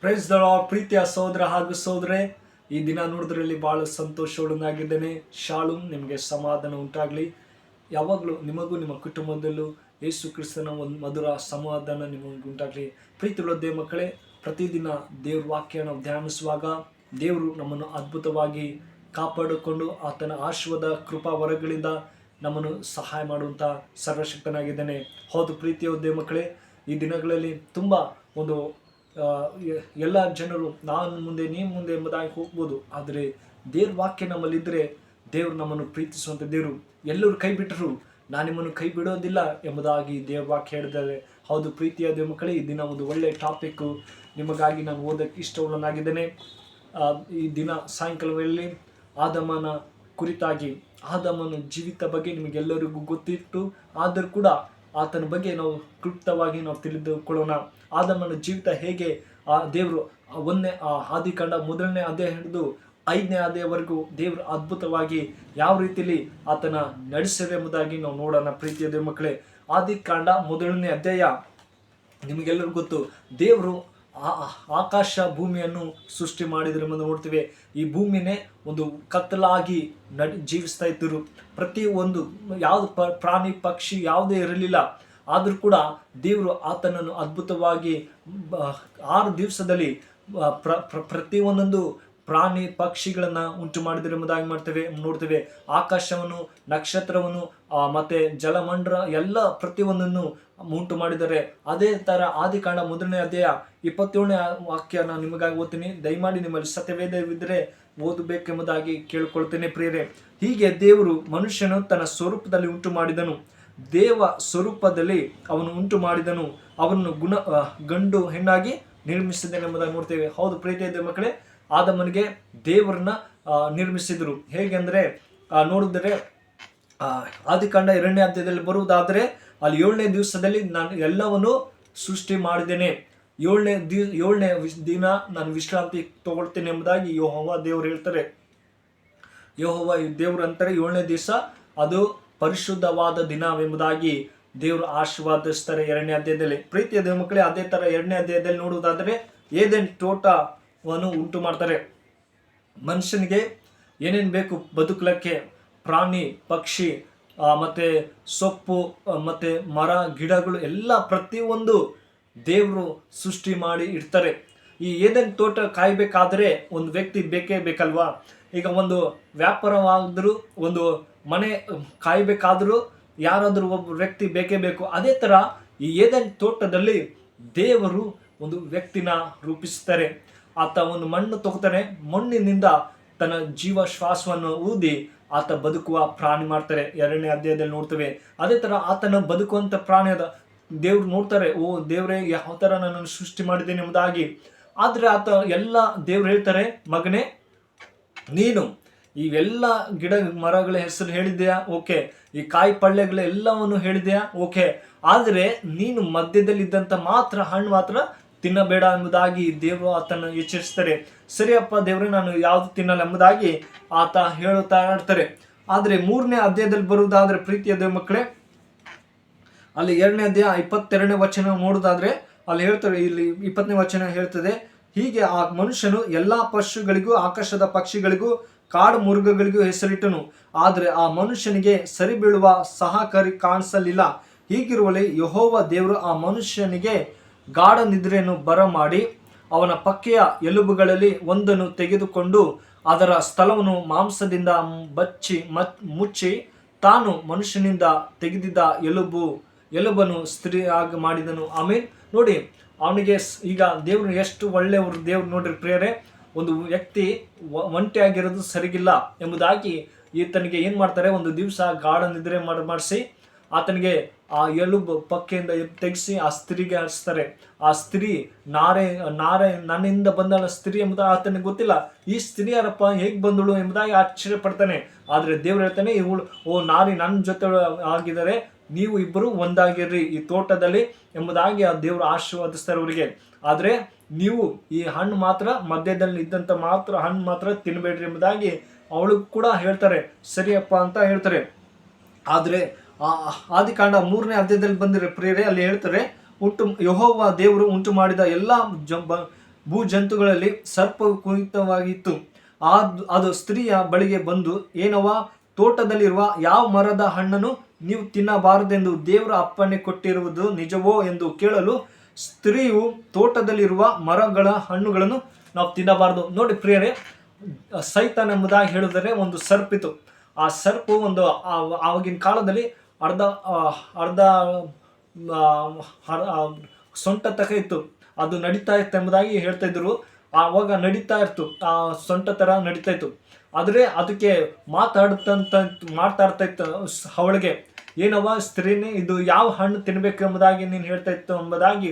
Praise the lord. ಪ್ರೀತಿಯ ಸಹೋದರ ಹಾಗೂ ಸಹೋದರೇ, ಈ ದಿನ ನೋಡಿದ್ರಲ್ಲಿ ಬಹಳ ಸಂತೋಷವುಳ್ಳನಾಗಿದ್ದೇನೆ. ಶಾಲೂಮ್, ನಿಮಗೆ ಸಮಾಧಾನ ಉಂಟಾಗಲಿ. ಯಾವಾಗಲೂ ನಿಮಗೂ ನಿಮ್ಮ ಕುಟುಂಬದಲ್ಲೂ ಯೇಸು ಕ್ರಿಸ್ತನ ಒಂದು ಮಧುರ ಸಮಾಧಾನ ನಿಮಗೆ ಉಂಟಾಗಲಿ. ಪ್ರೀತಿಯುಳ್ಳ ದೇವ ಮಕ್ಕಳೇ, ಪ್ರತಿದಿನ ದೇವ್ರ ವಾಕ್ಯ ನಾವು ಧ್ಯಾನಿಸುವಾಗ ದೇವರು ನಮ್ಮನ್ನು ಅದ್ಭುತವಾಗಿ ಕಾಪಾಡಿಕೊಂಡು ಆತನ ಆಶೀರ್ವಾದ ಕೃಪಾ ವರಗಳಿಂದ ನಮ್ಮನ್ನು ಸಹಾಯ ಮಾಡುವಂಥ ಸರ್ವಶಕ್ತನಾಗಿದ್ದಾನೆ. ಹೌದು ಪ್ರೀತಿಯ ದೇವ ಮಕ್ಕಳೇ, ಈ ದಿನಗಳಲ್ಲಿ ತುಂಬ ಒಂದು ಎಲ್ಲ ಜನರು ನಾನು ಮುಂದೆ ನೀವು ಮುಂದೆ ಎಂಬುದಾಗಿ ಹೋಗ್ಬೋದು. ಆದರೆ ದೇವ್ರ ವಾಕ್ಯ ನಮ್ಮಲ್ಲಿದ್ದರೆ ದೇವರು ನಮ್ಮನ್ನು ಪ್ರೀತಿಸುವಂಥ ದೇವರು. ಎಲ್ಲರೂ ಕೈ ಬಿಟ್ಟರು ನಾನು ನಿಮ್ಮನ್ನು ಕೈ ಬಿಡೋದಿಲ್ಲ ಎಂಬುದಾಗಿ ದೇವ್ರ ವಾಕ್ಯ ಹೇಳಿದ್ದಾರೆ. ಹೌದು ಪ್ರೀತಿಯ ದೇವ ಮಕ್ಕಳೇ, ಈ ದಿನ ಒಂದು ಒಳ್ಳೆಯ ಟಾಪಿಕ್ಕು ನಿಮಗಾಗಿ ನಾನು ಓದೋಕ್ಕೆ ಇಷ್ಟವುಳ್ಳನಾಗಿದ್ದೇನೆ. ಈ ದಿನ ಸಾಯಂಕಾಲ ವೇಳೆಯಲ್ಲಿ ಆದಮನ ಕುರಿತಾಗಿ, ಆದಮನ ಜೀವಿತ ಬಗ್ಗೆ ನಿಮಗೆಲ್ಲರಿಗೂ ಗೊತ್ತಿತ್ತು. ಆದರೂ ಕೂಡ ಆತನ ಬಗ್ಗೆ ನಾವು ಕ್ಲುಪ್ತವಾಗಿ ನಾವು ತಿಳಿದುಕೊಳ್ಳೋಣ. ಆದಮನ ಜೀವಿತ ಹೇಗೆ ದೇವರು ಆದಿಕಾಂಡ 1ನೇ ಅಧ್ಯಾಯ ಹಿಡಿದು 5ನೇ ಅಧ್ಯಾಯವರೆಗೂ ದೇವರು ಅದ್ಭುತವಾಗಿ ಯಾವ ರೀತಿಯಲ್ಲಿ ಆತನ ನಡೆಸಿದೆ ಎಂಬುದಾಗಿ ನಾವು ನೋಡೋಣ. ಪ್ರೀತಿಯ ದೇವ ಮಕ್ಕಳೇ, ಆದಿಕಾಂಡ 1ನೇ ಅಧ್ಯಾಯ ನಿಮಗೆಲ್ಲರಿಗೂ ಗೊತ್ತು. ದೇವರು ಆಕಾಶ ಭೂಮಿಯನ್ನು ಸೃಷ್ಟಿ ಮಾಡಿದ್ರು ಎಂಬುದನ್ನು ನೋಡ್ತೀವಿ. ಈ ಭೂಮಿನೇ ಒಂದು ಕತ್ತಲಾಗಿ ಜೀವಿಸ್ತಾ ಇದ್ದರು. ಪ್ರತಿ ಒಂದು ಯಾವುದು ಪ್ರಾಣಿ ಪಕ್ಷಿ ಯಾವುದೇ ಇರಲಿಲ್ಲ. ಆದರೂ ಕೂಡ ದೇವರು ಆತನನ್ನು ಅದ್ಭುತವಾಗಿ 6 ದಿವಸದಲ್ಲಿ ಪ್ರತಿಯೊಂದೊಂದು ಪ್ರಾಣಿ ಪಕ್ಷಿಗಳನ್ನು ಉಂಟು ಮಾಡಿದ್ರು ಎಂಬುದಾಗಿ ನೋಡ್ತೇವೆ. ಆಕಾಶವನ್ನು, ನಕ್ಷತ್ರವನ್ನು ಮತ್ತೆ ಜಲಮಂಡಲ ಎಲ್ಲ ಪ್ರತಿಯೊಂದನ್ನು ಉಂಟು ಮಾಡಿದ್ದಾರೆ. ಅದೇ ಥರ ಆದಿಕಾಂಡ 1ನೇ ಅಧ್ಯಾಯ 27ನೇ ವಾಕ್ಯ ನಾನು ನಿಮಗಾಗಿ ಓದ್ತೀನಿ. ದಯಮಾಡಿ ನಿಮ್ಮಲ್ಲಿ ಸತ್ಯವೇದವಿದ್ದರೆ ಓದಬೇಕೆಂಬುದಾಗಿ ಕೇಳಿಕೊಳ್ತೇನೆ ಪ್ರಿಯರೇ. ಹೀಗೆ ದೇವರು ಮನುಷ್ಯನು ತನ್ನ ಸ್ವರೂಪದಲ್ಲಿ ಉಂಟು ಮಾಡಿದನು. ದೇವ ಸ್ವರೂಪದಲ್ಲಿ ಅವನು ಉಂಟು ಮಾಡಿದನು. ಅವನು ಗಂಡು ಹೆಣ್ಣಾಗಿ ನಿರ್ಮಿಸಿದ್ದಾನೆ ಎಂಬುದಾಗಿ ನೋಡ್ತೇವೆ. ಹೌದು ಪ್ರೀತಿಯ ದೇವ ಮಕ್ಕಳೇ, ಆದಮನಿಗೆ ದೇವರನ್ನ ನಿರ್ಮಿಸಿದರು. ಹೇಗೆಂದರೆ ನೋಡಿದರೆ ಆದಿಕಾಂಡ 2ನೇ ಅಧ್ಯಾಯದಲ್ಲಿ ಬರುವುದಾದರೆ ಅಲ್ಲಿ 7ನೇ ದಿವಸದಲ್ಲಿ ನಾನು ಎಲ್ಲವನ್ನು ಸೃಷ್ಟಿ ಮಾಡಿದ್ದೇನೆ. 7ನೇ ದಿನ ನಾನು ವಿಶ್ರಾಂತಿ ತಗೊಳ್ತೇನೆ ಎಂಬುದಾಗಿ ಯೆಹೋವ ದೇವರು ಹೇಳ್ತಾರೆ. ಯೆಹೋವ ದೇವರು ಅಂತಾರೆ 7ನೇ ದಿವಸ ಅದು ಪರಿಶುದ್ಧವಾದ ದಿನವೆಂಬುದಾಗಿ ದೇವರು ಆಶೀರ್ವಾದಿಸ್ತಾರೆ 2ನೇ ಅಧ್ಯಾಯದಲ್ಲಿ. ಪ್ರೀತಿಯ ದೇವ ಮಕ್ಕಳೇ, ಅದೇ ತರ 2ನೇ ಅಧ್ಯಾಯದಲ್ಲಿ ನೋಡುವುದಾದರೆ ಏದೆನ್ ತೋಟವನ್ನು ಉಂಟು ಮಾಡ್ತಾರೆ. ಮನುಷ್ಯನಿಗೆ ಏನೇನು ಬೇಕು ಬದುಕಲಿಕ್ಕೆ, ಪ್ರಾಣಿ ಪಕ್ಷಿ ಮತ್ತೆ ಸೊಪ್ಪು ಮತ್ತೆ ಮರ ಗಿಡಗಳು ಎಲ್ಲ ಪ್ರತಿಯೊಂದು ದೇವರು ಸೃಷ್ಟಿ ಮಾಡಿ ಇಡ್ತಾರೆ. ಈ ಏದೆನ್ ತೋಟ ಕಾಯಬೇಕಾದ್ರೆ ಒಂದು ವ್ಯಕ್ತಿ ಬೇಕೇ ಬೇಕಲ್ವಾ? ಈಗ ಒಂದು ವ್ಯಾಪಾರವಾದರೂ, ಒಂದು ಮನೆ ಕಾಯಬೇಕಾದರೂ ಯಾರಾದರೂ ಒಬ್ಬ ವ್ಯಕ್ತಿ ಬೇಕೇ ಬೇಕು. ಅದೇ ಥರ ಈ ಏದೆನ್ ತೋಟದಲ್ಲಿ ದೇವರು ಒಂದು ವ್ಯಕ್ತಿನ ರೂಪಿಸ್ತಾರೆ. ಆತ ಒಂದು ಮಣ್ಣು ತಗೋತಾನೆ, ಮಣ್ಣಿನಿಂದ ತನ್ನ ಜೀವ ಶ್ವಾಸವನ್ನು ಊದಿ ಆತ ಬದುಕುವ ಪ್ರಾಣಿ ಮಾಡ್ತಾರೆ. 2ನೇ ಅಧ್ಯಾಯದಲ್ಲಿ ನೋಡ್ತೇವೆ. ಅದೇ ಥರ ಆತನ ಬದುಕುವಂಥ ಪ್ರಾಣಿಯಾದ ದೇವ್ರು ನೋಡ್ತಾರೆ, ಓ ದೇವರೇ ಯಾವ ಥರ ನನ್ನನ್ನು ಸೃಷ್ಟಿ ಮಾಡಿದ್ದೇನೆ ಎಂಬುದಾಗಿ. ಆದರೆ ಆತ ಎಲ್ಲ ದೇವ್ರು ಹೇಳ್ತಾರೆ, ಮಗನೇ ನೀನು ಇವೆಲ್ಲ ಗಿಡ ಮರಗಳ ಹೆಸರು ಹೇಳಿದ್ಯಾ, ಓಕೆ. ಈ ಕಾಯಿ ಪಳ್ಳೆಗಳ ಎಲ್ಲವನ್ನು ಹೇಳಿದ್ಯಾ, ಓಕೆ. ಆದರೆ ನೀನು ಮಧ್ಯದಲ್ಲಿದ್ದಂಥ ಮಾತ್ರ ಹಣ್ಣು ಮಾತ್ರ ತಿನ್ನಬೇಡ ಎಂಬುದಾಗಿ ದೇವರು ಆತನ ಎಚ್ಚರಿಸ್ತಾರೆ. ಸರಿಯಪ್ಪ ದೇವ್ರೆ, ನಾನು ಯಾವುದು ತಿನ್ನಲ್ಲ ಎಂಬುದಾಗಿ ಆತ ಹೇಳುತ್ತಾ ಇರ್ತಾರೆ. ಆದರೆ 3ನೇ ಅಧ್ಯಾಯದಲ್ಲಿ ಬರುವುದಾದ್ರೆ ಪ್ರೀತಿಯ ದೇವ ಮಕ್ಕಳೇ, ಅಲ್ಲಿ 2ನೇ ಅಧ್ಯಾಯ 22ನೇ ವಚನ ನೋಡುವುದಾದ್ರೆ ಅಲ್ಲಿ ಹೇಳ್ತಾರೆ, ಇಲ್ಲಿ 20ನೇ ವಚನ ಹೇಳ್ತದೆ, ಹೀಗೆ ಆ ಮನುಷ್ಯನು ಎಲ್ಲಾ ಪಶುಗಳಿಗೂ ಆಕಾಶದ ಪಕ್ಷಿಗಳಿಗೂ ಕಾಡು ಮೃಗಗಳಿಗೂ ಹೆಸರಿಟ್ಟನು. ಆದರೆ ಆ ಮನುಷ್ಯನಿಗೆ ಸರಿ ಬೀಳುವ ಸಹಕಾರಿ ಕಾಣಿಸಲಿಲ್ಲ. ಹೀಗಿರುವಲ್ಲಿ ಯೆಹೋವ ದೇವರು ಆ ಮನುಷ್ಯನಿಗೆ ಗಾಢ ನಿದ್ರೆಯನ್ನು ಬರಮಾಡಿ ಅವನ ಪಕ್ಕೆಯ ಎಲುಬುಗಳಲ್ಲಿ ಒಂದನ್ನು ತೆಗೆದುಕೊಂಡು ಅದರ ಸ್ಥಳವನ್ನು ಮಾಂಸದಿಂದ ಮುಚ್ಚಿ ತಾನು ಮನುಷ್ಯನಿಂದ ತೆಗೆದಿದ್ದ ಎಲುಬನ್ನು ಸ್ತ್ರೀಯಾಗಿ ಮಾಡಿದನು. ಆಮೇಲೆ ನೋಡಿ, ಅವನಿಗೆ ಈಗ ದೇವರು ಎಷ್ಟು ಒಳ್ಳೆಯವರು ದೇವ್ರು ನೋಡ್ರಿ ಪ್ರಿಯರೇ. ಒಂದು ವ್ಯಕ್ತಿ ಒಂಟಿಯಾಗಿರೋದು ಸರಿಗಿಲ್ಲ ಎಂಬುದಾಗಿ ಈತನಿಗೆ ಏನು ಮಾಡ್ತಾರೆ, ಒಂದು ದಿವಸ ಗಾಢ ನಿದ್ರೆ ಮಾಡಿಸಿ ಆತನಿಗೆ ಆ ಎಲುಬು ಪಕ್ಕೆಯಿಂದ ತೆಗೆಸಿ ಆ ಸ್ತ್ರೀಗೆ ಹಚ್ತಾರೆ. ಆ ಸ್ತ್ರೀ ನಾರೆ ನನ್ನಿಂದ ಬಂದ ಸ್ತ್ರೀ ಎಂಬುದಾಗಿ ಆತನಿಗೆ ಗೊತ್ತಿಲ್ಲ. ಈ ಸ್ತ್ರೀ ಯಾರಪ್ಪ, ಹೇಗೆ ಬಂದಳು ಎಂಬುದಾಗಿ ಆಶ್ಚರ್ಯ ಪಡ್ತಾನೆ. ಆದರೆ ದೇವ್ರು ಹೇಳ್ತಾನೆ, ಇವಳು ನಾರಿ ನನ್ನ ಜೊತೆ ಆಗಿದ್ದಾರೆ, ನೀವು ಇಬ್ಬರು ಒಂದಾಗಿರ್ರಿ ಈ ತೋಟದಲ್ಲಿ ಎಂಬುದಾಗಿ ಆ ದೇವರು ಆಶೀರ್ವದಿಸ್ತಾರೆ ಅವರಿಗೆ. ಆದರೆ ನೀವು ಈ ಹಣ್ಣು ಮಾತ್ರ, ಮಧ್ಯದಲ್ಲಿ ಇದ್ದಂಥ ಮಾತ್ರ ಹಣ್ಣು ಮಾತ್ರ ತಿನ್ನಬೇಡ್ರಿ ಎಂಬುದಾಗಿ ಅವಳು ಕೂಡ ಹೇಳ್ತಾರೆ. ಸರಿಯಪ್ಪ ಅಂತ ಹೇಳ್ತಾರೆ. ಆದರೆ ಆದಿಕಾಂಡ 3ನೇ ಅಧ್ಯಾಯದಲ್ಲಿ ಬಂದಿರೋ ಪ್ರಿಯರೇ, ಅಲ್ಲಿ ಹೇಳ್ತಾರೆ, ಯೆಹೋವ ದೇವರು ಉಂಟು ಮಾಡಿದ ಎಲ್ಲ ಭೂ ಜಂತುಗಳಲ್ಲಿ ಸರ್ಪವು ಕುರಿತವಾಗಿತ್ತು. ಅದು ಸ್ತ್ರೀಯ ಬಳಿಗೆ ಬಂದು, ಏನವ್ವ, ತೋಟದಲ್ಲಿರುವ ಯಾವ ಮರದ ಹಣ್ಣನ್ನು ನೀವು ತಿನ್ನಬಾರದೆಂದು ದೇವರ ಅಪ್ಪಣೆ ಕೊಟ್ಟಿರುವುದು ನಿಜವೋ ಎಂದು ಕೇಳಲು, ಸ್ತ್ರೀಯು, ತೋಟದಲ್ಲಿರುವ ಮರಗಳ ಹಣ್ಣುಗಳನ್ನು ನಾವು ತಿನ್ನಬಾರದು. ನೋಡಿ ಪ್ರಿಯರೇ, ಸೈತಾನ್ ಎಂಬುದಾಗಿ ಹೇಳಿದರೆ ಒಂದು ಸರ್ಪಿತು. ಆ ಸರ್ಪು ಒಂದು ಆವಾಗಿನ ಕಾಲದಲ್ಲಿ ಅರ್ಧ ಸೊಂಟ ತಕ ಇತ್ತು, ಅದು ನಡೀತಾ ಇತ್ತು ಎಂಬುದಾಗಿ ಹೇಳ್ತಾ ಇದ್ರು. ಆವಾಗ ನಡೀತಾ ಇತ್ತು, ಆ ಸೊಂಟ ತರ ನಡೀತಾ ಇತ್ತು. ಆದರೆ ಅದಕ್ಕೆ ಮಾತಾಡ್ತಾ ಇತ್ತು ಅವಳಿಗೆ, ಏನವ ಸ್ತ್ರೀನೇ, ಇದು ಯಾವ ಹಣ್ಣು ತಿನ್ಬೇಕು ಎಂಬುದಾಗಿ ನೀನು ಹೇಳ್ತಾ ಇತ್ತು ಎಂಬುದಾಗಿ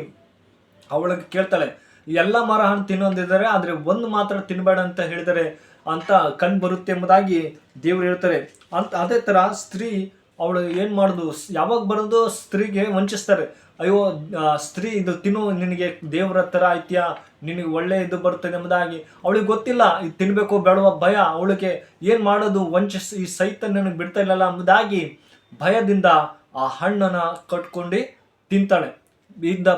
ಅವಳಿಗೆ ಕೇಳ್ತಾಳೆ. ಎಲ್ಲ ಮರ ಹಣ್ಣು ತಿನ್ನೋದಿದ್ದಾರೆ, ಆದರೆ ಒಂದು ಮಾತ್ರ ತಿನ್ಬೇಡ ಅಂತ ಹೇಳಿದರೆ ಅಂತ ಕಂಡು ಬರುತ್ತೆ ಎಂಬುದಾಗಿ ದೇವರು ಹೇಳ್ತಾರೆ. ಅದೇ ತರ ಸ್ತ್ರೀ ಅವಳು ಏನು ಮಾಡೋದು, ಯಾವಾಗ ಬರೋದು ಸ್ತ್ರೀಗೆ ವಂಚಿಸ್ತಾರೆ. ಅಯ್ಯೋ ಸ್ತ್ರೀ, ಇದು ತಿನ್ನು, ನಿನಗೆ ದೇವರ ಥರ ಐತ್ಯಾ, ನಿನಗೆ ಒಳ್ಳೆ ಇದು ಬರ್ತದೆ ಎಂಬುದಾಗಿ ಅವಳಿಗೆ ಗೊತ್ತಿಲ್ಲ. ಇದು ತಿನ್ಬೇಕು ಬೇಡವ ಭಯ ಅವಳಿಗೆ. ಏನು ಮಾಡೋದು, ಈ ಸೈತಾನ್ ನನಗೆ ಬಿಡ್ತಾ ಇಲ್ಲಲ್ಲ ಎಂಬುದಾಗಿ ಭಯದಿಂದ ಆ ಹಣ್ಣನ್ನು ಕಟ್ಕೊಂಡು ತಿಂತಾಳೆ.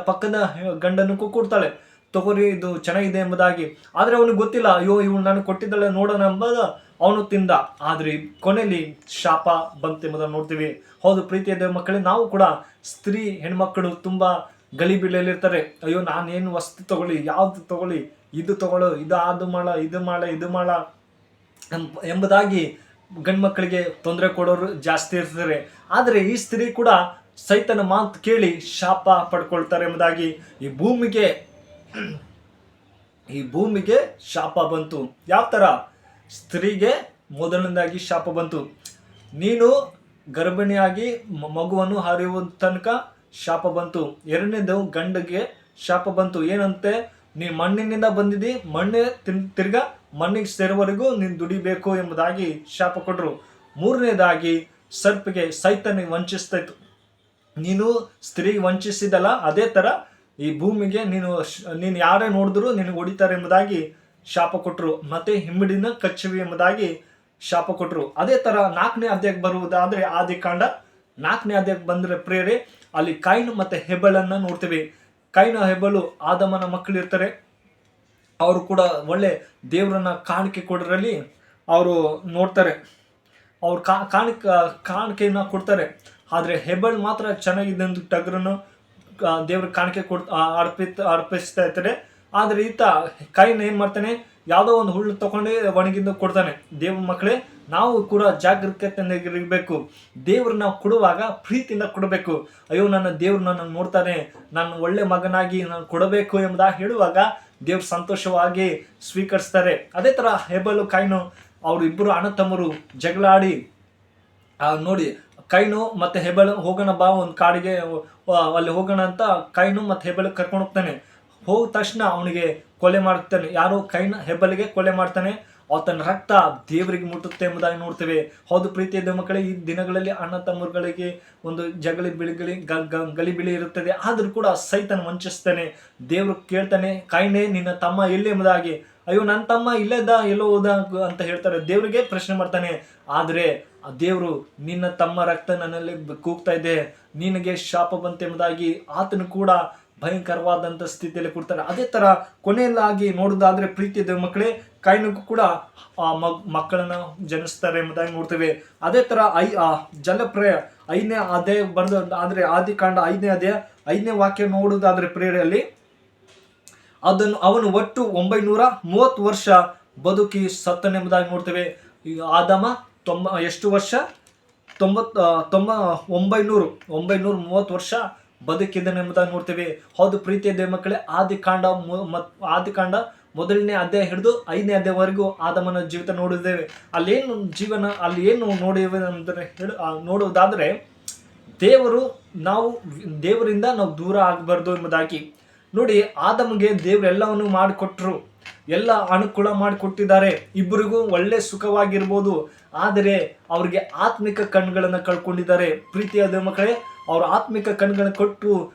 ಪಕ್ಕದ ಗಂಡನಕ್ಕೂ ಕೊಡ್ತಾಳೆ, ತಗೋರಿ ಇದು ಚೆನ್ನಾಗಿದೆ ಎಂಬುದಾಗಿ. ಆದರೆ ಅವನಿಗೆ ಗೊತ್ತಿಲ್ಲ, ಅಯ್ಯೋ ಇವಳು ನಾನು ಕೊಟ್ಟಿದ್ದಾಳೆ ನೋಡೋಣ ಎಂಬುದು ಅವನು ತಿಂದ. ಆದರೆ ಕೊನೆಯಲ್ಲಿ ಶಾಪ ಬಂತೆಂಬುದನ್ನು ನೋಡ್ತೀವಿ. ಹೌದು ಪ್ರೀತಿಯ ದೇವ ಮಕ್ಕಳೇ, ನಾವು ಕೂಡ ಸ್ತ್ರೀ ಹೆಣ್ಮಕ್ಕಳು ತುಂಬ ಗಲಿಬಿಲಿಯಲ್ಲಿರ್ತಾರೆ. ಅಯ್ಯೋ ನಾನೇನು ವಸ್ತು ತಗೊಳ್ಳಿ, ಯಾವ್ದು ತಗೊಳ್ಳಿ, ಇದು ತಗೊಳ್ಳೋ, ಇದು ಮಾಡ ಎಂಬುದಾಗಿ ಗಂಡು ಮಕ್ಕಳಿಗೆ ತೊಂದರೆ ಕೊಡೋರು ಜಾಸ್ತಿ ಇರ್ತಾರೆ. ಆದರೆ ಈ ಸ್ತ್ರೀ ಕೂಡ ಸೈತನ ಮಾತು ಕೇಳಿ ಶಾಪ ಪಡ್ಕೊಳ್ತಾರೆ ಎಂಬುದಾಗಿ ಈ ಭೂಮಿಗೆ ಶಾಪ ಬಂತು. ಯಾವ ಥರ? ಸ್ತ್ರೀಗೆ ಮೊದಲನೇದಾಗಿ ಶಾಪ ಬಂತು, ನೀನು ಗರ್ಭಿಣಿಯಾಗಿ ಮಗುವನ್ನು ಹರಿಯುವ ತನಕ ಶಾಪ ಬಂತು. ಎರಡನೇದು ಗಂಡಿಗೆ ಶಾಪ ಬಂತು, ಏನಂತೆ, ನೀನು ಮಣ್ಣಿನಿಂದ ಬಂದಿದ್ದಿ, ಮಣ್ಣೆ ತಿರ್ಗಾ ಮಣ್ಣಿಗೆ ಸೇರುವವರೆಗೂ ನೀನು ದುಡಿಬೇಕು ಎಂಬುದಾಗಿ ಶಾಪ ಕೊಟ್ಟರು. ಮೂರನೇದಾಗಿ ಸರ್ಪಿಗೆ, ಸೈತಾನಿಗೆ ವಂಚಿಸ್ತಾ ಇತ್ತು. ನೀನು ಸ್ತ್ರೀಗೆ ವಂಚಿಸಿದಲ್ಲ, ಅದೇ ಥರ ಈ ಭೂಮಿಗೆ ನೀನು ಯಾರೇ ನೋಡಿದ್ರು ನಿನಗೆ ಹೊಡಿತಾರೆ ಎಂಬುದಾಗಿ ಶಾಪ ಕೊಟ್ಟರು. ಮತ್ತೆ ಹಿಮ್ಮಿಡಿನ ಕಚ್ಚುವಿ ಎಂಬುದಾಗಿ ಶಾಪ ಕೊಟ್ಟರು. ಅದೇ ಥರ 4ನೇ ಅಧ್ಯಾಯಕ್ಕೆ ಬರುವುದಾದರೆ ಆದಿಕಾಂಡ 4ನೇ ಅಧ್ಯಾಯಕ್ಕೆ ಬಂದರೆ ಪ್ರಿಯರೇ, ಅಲ್ಲಿ ಕೈನ್ ಮತ್ತು ಹೆಬೆಲನ್ನು ನೋಡ್ತೀವಿ. ಕೈನ ಹೆಬೆಲು ಆದಮನ ಮಕ್ಕಳು ಇರ್ತಾರೆ. ಅವರು ಕೂಡ ಒಳ್ಳೆ ದೇವರನ್ನ ಕಾಣಿಕೆ ಕೊಡೋದ್ರಲ್ಲಿ ಅವರು ನೋಡ್ತಾರೆ, ಅವ್ರು ಕಾಣಿಕೆಯನ್ನು ಕೊಡ್ತಾರೆ. ಆದರೆ ಹೆಬೆಲ್ ಮಾತ್ರ ಚೆನ್ನಾಗಿದೆ ಅಂತ ಟಗರನ್ನು ದೇವ್ರ ಕಾಣಿಕೆ ಅರ್ಪಿಸ್ತಾ ಇರ್ತಾರೆ. ಆದರೆ ಈತ ಕೈನ ಏನು ಮಾಡ್ತಾನೆ, ಯಾವುದೋ ಒಂದು ಹುಳ್ಳು ತಗೊಂಡು ಒಣಗಿಂದ ಕೊಡ್ತಾನೆ. ದೇವ್ರ ಮಕ್ಕಳೇ, ನಾವು ಕೂಡ ಜಾಗರೂಕತೆಯಿಂದ ಇರಬೇಕು. ದೇವ್ರು ನಾವು ಕೊಡುವಾಗ ಪ್ರೀತಿಯಿಂದ ಕೊಡಬೇಕು. ಅಯ್ಯೋ ನನ್ನ ದೇವ್ರು ನನ್ನ ನೋಡ್ತಾನೆ, ನಾನು ಒಳ್ಳೆ ಮಗನಾಗಿ ನಾನು ಕೊಡಬೇಕು ಎಂಬುದಾಗಿ ಹೇಳುವಾಗ ದೇವ್ರು ಸಂತೋಷವಾಗಿ ಸ್ವೀಕರಿಸ್ತಾರೆ. ಅದೇ ಥರ ಹೆಬೆಲು ಕೈನು ಅವರು ಇಬ್ಬರು ಅಣ್ಣ ತಮ್ಮರು ಜಗಳ ಆಡಿ ನೋಡಿ, ಕೈನು ಮತ್ತು ಹೆಬೆಲು ಹೋಗೋಣ ಬಾ ಒಂದು ಕಾಡಿಗೆ, ಅಲ್ಲಿ ಹೋಗೋಣ ಅಂತ ಕೈನು ಮತ್ತು ಹೆಬೆಲು ಕರ್ಕೊಂಡು ಹೋಗ್ತಾನೆ. ಹೋದ ತಕ್ಷಣ ಅವನಿಗೆ ಕೊಲೆ ಮಾಡ್ತಾನೆ. ಯಾರು? ಕೈನ ಹೆಬೆಲಿಗೆ ಕೊಲೆ ಮಾಡ್ತಾನೆ. ಆತನ ರಕ್ತ ದೇವರಿಗೆ ಮುಟ್ಟುತ್ತೆ ಎಂಬುದಾಗಿ ನೋಡ್ತೇವೆ. ಹೌದು ಪ್ರೀತಿಯ ಮಕ್ಕಳೇ, ಈ ದಿನಗಳಲ್ಲಿ ಅಣ್ಣ ತಮ್ಮರುಗಳಿಗೆ ಒಂದು ಗಲಿಬಿಳಿ ಇರುತ್ತದೆ. ಆದರೂ ಕೂಡ ಸೈತಾನ ವಂಚಿಸ್ತಾನೆ. ದೇವರು ಕೇಳ್ತಾನೆ, ಕೈನೇ ನಿನ್ನ ತಮ್ಮ ಎಲ್ಲಿ ಎಂಬುದಾಗಿ. ಅಯ್ಯೋ ನನ್ನ ತಮ್ಮ ಇಲ್ಲದ ಎಲ್ಲೋ ಹೋದ ಅಂತ ಹೇಳ್ತಾರೆ. ದೇವರಿಗೆ ಪ್ರಶ್ನೆ ಮಾಡ್ತಾನೆ. ಆದರೆ ಆ ದೇವರು, ನಿನ್ನ ತಮ್ಮ ರಕ್ತ ನನ್ನಲ್ಲಿ ಕೂಗ್ತಾ ಇದೆ, ನಿನಗೆ ಶಾಪ ಬಂತೆಂಬುದಾಗಿ ಆತನು ಕೂಡ ಭಯಂಕರವಾದಂಥ ಸ್ಥಿತಿಯಲ್ಲಿ ಕೊಡ್ತಾರೆ. ಅದೇ ಥರ ಕೊನೆಯಲ್ಲಾಗಿ ನೋಡೋದಾದ್ರೆ ಪ್ರೀತಿಯ ಮಕ್ಕಳೇ, ಕೈನಿಗೂ ಕೂಡ ಮಕ್ಕಳನ್ನು ಜನಿಸ್ತಾರೆ ಎಂಬುದಾಗಿ ನೋಡ್ತೇವೆ. ಅದೇ ಥರ ಜಲಪ್ರಯ 5ನೇ ಅಧ್ಯಾಯ ಬರೆದ ಆದರೆ ಆದಿಕಾಂಡ 5ನೇ ಅಧ್ಯಾಯ 5ನೇ ವಾಕ್ಯ ನೋಡುವುದಾದ್ರೆ ಪ್ರೇರೆಯಲ್ಲಿ ಅವನು ಒಟ್ಟು 930 ವರ್ಷ ಬದುಕಿ ಸತ್ತನೆಂಬುದಾಗಿ ನೋಡ್ತೇವೆ. ಈಗ ಆದಾಮ ಎಷ್ಟು ವರ್ಷ? 930 ವರ್ಷ ಬದುಕಿದ್ದನೆಂಬುದಾಗಿ ನೋಡ್ತೇವೆ. ಹೌದು ಪ್ರೀತಿಯ ದೇವ ಮಕ್ಕಳೇ, ಆದಿಕಾಂಡ 1ನೇ ಅಧ್ಯಾಯ ಹಿಡಿದು 5ನೇ ಅಧ್ಯಾಯವರೆಗೂ ಆದಮನ ಜೀವಿತ ನೋಡಿದ್ದೇವೆ. ಅಲ್ಲಿ ಏನು ನೋಡಿವೆ ಅಂದರೆ ನೋಡುವುದಾದರೆ, ದೇವರಿಂದ ನಾವು ದೂರ ಆಗಬಾರ್ದು ಎಂಬುದಾಗಿ ನೋಡಿ. ಆದಮಗೆ ದೇವರು ಎಲ್ಲವನ್ನು ಮಾಡಿಕೊಟ್ರು, ಎಲ್ಲ ಅನುಕೂಲ ಮಾಡಿಕೊಟ್ಟಿದ್ದಾರೆ. ಇಬ್ಬರಿಗೂ ಒಳ್ಳೆ ಸುಖವಾಗಿರ್ಬೋದು. ಆದರೆ ಅವ್ರಿಗೆ ಆತ್ಮಿಕ ಕಣ್ಗಳನ್ನು ಕಳ್ಕೊಂಡಿದ್ದಾರೆ. ಪ್ರೀತಿಯ ದೇವ ಮಕ್ಕಳೇ, ಅವರು ಆತ್ಮಿಕ ಕಣ್ಗಳನ್ನು ಕೊಟ್ಟು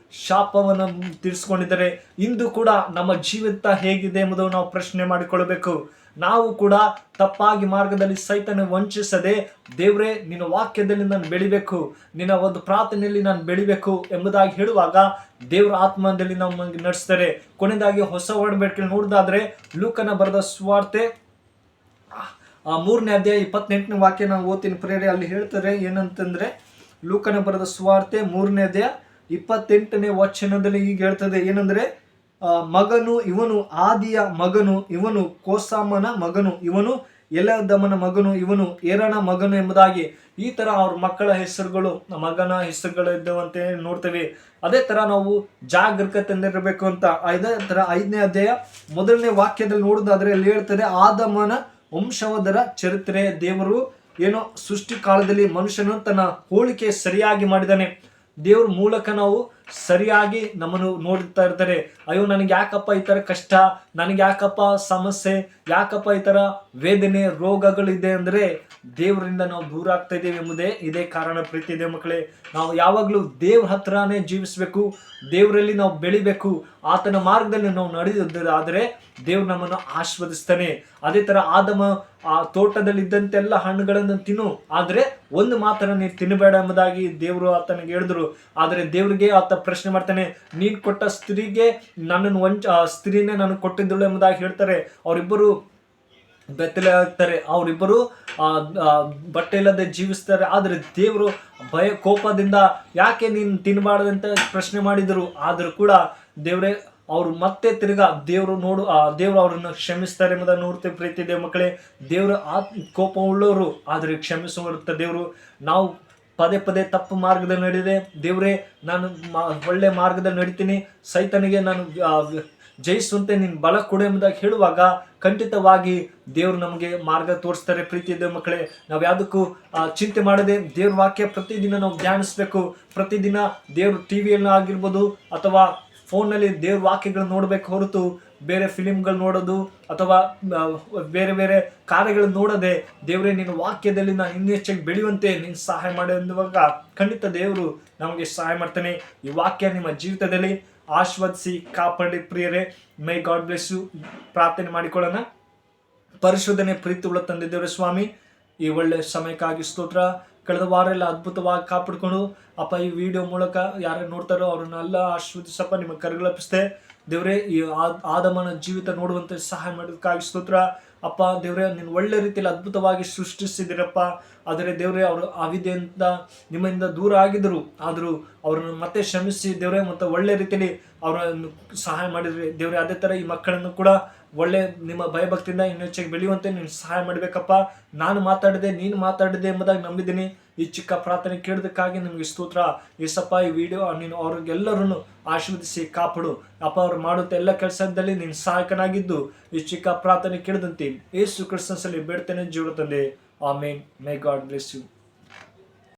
ಶಾಪವನ್ನು ತೀರಿಸ್ಕೊಂಡಿದ್ದಾರೆ. ಇಂದು ಕೂಡ ನಮ್ಮ ಜೀವಿತ ಹೇಗಿದೆ ಎಂಬುದನ್ನು ನಾವು ಪ್ರಶ್ನೆ ಮಾಡಿಕೊಳ್ಳಬೇಕು. ನಾವು ಕೂಡ ತಪ್ಪಾಗಿ ಮಾರ್ಗದಲ್ಲಿ ಸೈತನ ವಂಚಿಸದೆ, ದೇವರೇ ನಿನ್ನ ವಾಕ್ಯದಲ್ಲಿ ನಾನು ಬೆಳಿಬೇಕು, ನಿನ್ನ ಒಂದು ಪ್ರಾರ್ಥನೆಯಲ್ಲಿ ನಾನು ಬೆಳಿಬೇಕು ಎಂಬುದಾಗಿ ಹೇಳುವಾಗ ದೇವರ ಆತ್ಮದಲ್ಲಿ ನಮಗೆ ನಡೆಸ್ತಾರೆ. ಕೊನೆಯದಾಗಿ ಹೊಸ ಒಡಂಬಡಿಕೆಯಲ್ಲಿ ನೋಡೋದಾದ್ರೆ ಲೂಕನ ಬರೆದ ಸುವಾರ್ತೆ 3ನೇ ಅಧ್ಯಾಯ 28ನೇ ವಾಕ್ಯ ನಾವು ಓದ್ತೀನಿ ಪ್ರೇರೆ. ಅಲ್ಲಿ ಹೇಳ್ತಾರೆ ಏನಂತಂದ್ರೆ, ಲೂಕನ ಬರೆದ ಸುವಾರ್ತೆ 3ನೇ ಅಧ್ಯಾಯ 28ನೇ ವಚನದಲ್ಲಿ ಈಗ ಹೇಳ್ತದೆ ಏನಂದ್ರೆ, ಮಗನು ಇವನು ಆದಿಯ ಮಗನು, ಇವನು ಕೋಸಾಮನ ಮಗನು, ಇವನು ಎಲದಮನ ಮಗನು, ಇವನು ಏರನ ಮಗನು ಎಂಬುದಾಗಿ ಈ ತರ ಅವ್ರ ಮಕ್ಕಳ ಹೆಸರುಗಳು, ಮಗನ ಹೆಸರುಗಳು ಇದ್ದವಂತೆ ನೋಡ್ತೇವೆ. ಅದೇ ತರ ನಾವು ಜಾಗರೂಕತೆಯಿಂದಿರಬೇಕು ಅಂತ ಅದೇ ತರ 5ನೇ ಅಧ್ಯಾಯ 1ನೇ ವಾಕ್ಯದಲ್ಲಿ ನೋಡೋದಾದ್ರೆ ಅಲ್ಲಿ ಹೇಳ್ತದೆ, ಆದಮನ ವಂಶವದರ ಚರಿತ್ರೆ. ದೇವರು ಏನೋ ಸೃಷ್ಟಿ ಕಾಲದಲ್ಲಿ ಮನುಷ್ಯನು ತನ್ನ ಹೋಲಿಕೆ ಸರಿಯಾಗಿ ಮಾಡಿದಾನೆ. ದೇವ್ರ ಮೂಲಕ ನಾವು ಸರಿಯಾಗಿ ನಮ್ಮನ್ನು ನೋಡ್ತಾ ಇರ್ತಾರೆ. ಅಯ್ಯೋ ನನಗೆ ಯಾಕಪ್ಪ ಈ ತರ ಕಷ್ಟ, ನನಗೆ ಯಾಕಪ್ಪ ಸಮಸ್ಯೆ, ಯಾಕಪ್ಪ ಈ ತರ ವೇದನೆ ರೋಗಗಳಿದೆ ಅಂದ್ರೆ ದೇವರಿಂದ ನಾವು ದೂರ ಆಗ್ತಾ ಇದ್ದೇವೆ ಎಂಬುದೇ ಇದೇ ಕಾರಣ. ಪ್ರೀತಿ ಇದೆ ಮಕ್ಕಳೇ, ನಾವು ಯಾವಾಗಲೂ ದೇವ್ರ ಹತ್ರನೇ ಜೀವಿಸಬೇಕು, ದೇವರಲ್ಲಿ ನಾವು ಬೆಳಿಬೇಕು, ಆತನ ಮಾರ್ಗದಲ್ಲಿ ನಾವು ನಡೆಯೋದಾದ್ರೆ ದೇವ್ರು ನಮ್ಮನ್ನು ಆಶೀರ್ವದಿಸ್ತಾನೆ. ಅದೇ ತರ ಆದಮ ಆ ತೋಟದಲ್ಲಿ ಇದ್ದಂತೆಲ್ಲ ಹಣ್ಣುಗಳನ್ನು ತಿನ್ನು, ಆದ್ರೆ ಒಂದು ಮಾತ್ರ ನೀನು ತಿನ್ನಬೇಡ ಎಂಬುದಾಗಿ ದೇವರು ಆತನಿಗೆ ಹೇಳಿದ್ರು. ಆದ್ರೆ ದೇವ್ರಿಗೆ ಆತ ಪ್ರಶ್ನೆ ಮಾಡ್ತಾನೆ, ನೀನ್ ಕೊಟ್ಟ ಸ್ತ್ರೀಗೆ ನನ್ನನ್ನು ಸ್ತ್ರೀನೇ ನನಗೆ ಕೊಟ್ಟಿದ್ದಳು ಎಂಬುದಾಗಿ ಹೇಳ್ತಾರೆ. ಅವರಿಬ್ಬರು ಬೆತ್ತಲೆ ಆಗ್ತಾರೆ, ಅವರಿಬ್ಬರು ಬಟ್ಟೆ ಇಲ್ಲದೆ ಜೀವಿಸ್ತಾರೆ. ಆದ್ರೆ ದೇವರು ಕೋಪದಿಂದ ಯಾಕೆ ನೀನು ತಿನ್ನಬಾರ್ದಂತ ಪ್ರಶ್ನೆ ಮಾಡಿದರು. ಆದ್ರೂ ಕೂಡ ದೇವ್ರೇ ಅವರು ಮತ್ತೆ ತಿರ್ಗಾ ದೇವರು ದೇವ್ರು ಅವರನ್ನು ಕ್ಷಮಿಸ್ತಾರೆ ಎಂಬುದನ್ನು ನೋಡ್ತೇವೆ. ಪ್ರೀತಿ ಇದೆ ಮಕ್ಕಳೇ, ದೇವರು ಕೋಪ ಉಳ್ಳವರು ಆದ್ರೆ ಕ್ಷಮಿಸುವಂತ ದೇವರು. ನಾವು ಪದೇ ಪದೇ ತಪ್ಪು ಮಾರ್ಗದಲ್ಲಿ ನಡೆದಿದೆ, ದೇವರೇ ನಾನು ಒಳ್ಳೆ ಮಾರ್ಗದಲ್ಲಿ ನಡಿತೀನಿ, ಸೈತನಿಗೆ ನಾನು ಜಯಿಸುವಂತೆ ನೀನು ಬಲ ಕೊಡು ಎಂಬುದಾಗಿ ಹೇಳುವಾಗ ಖಂಡಿತವಾಗಿ ದೇವರು ನಮಗೆ ಮಾರ್ಗ ತೋರಿಸ್ತಾರೆ. ಪ್ರೀತಿ ಇದೆ ಮಕ್ಕಳೇ, ನಾವು ಯಾವುದಕ್ಕೂ ಚಿಂತೆ ಮಾಡದೆ ದೇವ್ರ ವಾಕ್ಯ ಪ್ರತಿದಿನ ನಾವು ಧ್ಯಾನಿಸ್ಬೇಕು. ಪ್ರತಿದಿನ ದೇವ್ರ ಟಿವಿಯಲ್ಲಿ ಆಗಿರ್ಬೋದು ಅಥವಾ ಫೋನ್ನಲ್ಲಿ ದೇವ್ರ ವಾಕ್ಯಗಳು ನೋಡಬೇಕು ಹೊರತು ಬೇರೆ ಫಿಲಿಮ್ಗಳು ನೋಡೋದು ಅಥವಾ ಬೇರೆ ಬೇರೆ ಕಾರ್ಯಗಳನ್ನು ನೋಡದೆ, ದೇವರೇ ನಿನ್ನ ವಾಕ್ಯದಲ್ಲಿ ನಾನು ಇನ್ನೂ ಹೆಚ್ಚಾಗಿ ಬೆಳೆಯುವಂತೆ ನೀನು ಸಹಾಯ ಮಾಡಿ ಎಂದುವಾಗ ಖಂಡಿತ ದೇವರು ನಮಗೆ ಸಹಾಯ ಮಾಡ್ತಾನೆ. ಈ ವಾಕ್ಯ ನಿಮ್ಮ ಜೀವಿತದಲ್ಲಿ ಆಶೀರ್ವದಿಸಿ ಕಾಪಾಡಿ ಪ್ರಿಯರೇ. ಮೈ ಗಾಡ್ ಬ್ಲೆಸ್ ಯು. ಪ್ರಾರ್ಥನೆ ಮಾಡಿಕೊಳ್ಳೋಣ. ಪರಿಶೋಧನೆ ಪ್ರೀತಿ ಉಳ್ಳ ತಂದೆ ದೇವರೇ ಸ್ವಾಮಿ, ಈ ಒಳ್ಳೆ ಸಮಯಕ್ಕಾಗಿ ಸ್ತೋತ್ರ. ಕಳೆದ ವಾರ ಎಲ್ಲ ಅದ್ಭುತವಾಗಿ ಕಾಪಾಡಿಕೊಂಡು ಅಪ್ಪ ಈ ವಿಡಿಯೋ ಮೂಲಕ ಯಾರು ನೋಡ್ತಾರೋ ಅವ್ರನ್ನೆಲ್ಲ ಆಶೀರ್ವದಿಸಪ್ಪ. ನಿಮ್ಮ ಕರೆಗಳಪ್ಪಿಸ್ತೆ ದೇವರೇ. ಈ ಆದಮನ ಜೀವಿತ ನೋಡುವಂತೆ ಸಹಾಯ ಮಾಡೋದಕ್ಕಾಗಿ ಸ್ತೋತ್ರ ಅಪ್ಪ. ದೇವರೇ ನೀನು ಒಳ್ಳೆ ರೀತಿಯಲ್ಲಿ ಅದ್ಭುತವಾಗಿ ಸೃಷ್ಟಿಸಿದಿರಪ್ಪ. ಆದರೆ ದೇವರೇ ಅವರು ಅವಿದೆಯಿಂದ ನಿಮ್ಮಿಂದ ದೂರ ಆಗಿದ್ರು, ಆದರೂ ಅವ್ರನ್ನ ಮತ್ತೆ ಶ್ರಮಿಸಿ ದೇವರೇ ಮತ್ತೆ ಒಳ್ಳೆ ರೀತಿಯಲ್ಲಿ ಅವರನ್ನು ಸಹಾಯ ಮಾಡಿದ್ರಿ ದೇವರೇ. ಅದೇ ಥರ ಈ ಮಕ್ಕಳನ್ನು ಕೂಡ ಒಳ್ಳೆ ನಿಮ್ಮ ಭಯಭಕ್ತಿಯಿಂದ ಇನ್ನೂ ಹೆಚ್ಚಾಗಿ ಬೆಳೆಯುವಂತೆ ನೀನು ಸಹಾಯ ಮಾಡಬೇಕಪ್ಪ. ನಾನು ಮಾತಾಡಿದೆ, ನೀನು ಮಾತಾಡಿದೆ ಎಂಬುದಾಗಿ ನಂಬಿದ್ದೀನಿ. ಈ ಚಿಕ್ಕ ಪ್ರಾರ್ಥನೆ ಕೇಳೋದಕ್ಕಾಗಿ ನಿಮಗೆ ಸ್ತೋತ್ರ ಏಸಪ್ಪ. ಈ ವಿಡಿಯೋ ನೀನು ಅವ್ರಿಗೆಲ್ಲರನ್ನು ಆಶೀರ್ವದಿಸಿ ಕಾಪಾಡು ಅಪ್ಪ. ಅವ್ರು ಮಾಡುತ್ತ ಎಲ್ಲ ಕೆಲಸದಲ್ಲಿ ನೀನು ಸಹಾಯಕನಾಗಿದ್ದು ಈ ಚಿಕ್ಕ ಪ್ರಾರ್ಥನೆ ಕೇಳಿದಂತೆ ಯೇಸು ಕ್ರಿಸ್ತನಲ್ಲಿ ಬೇಡ್ತೇನೆ ಜೀವ ತಂದೆ. ಆಮೇನ್. ಮೈ ಗಾಡ್ ಬ್ಲೆಸ್ ಯು.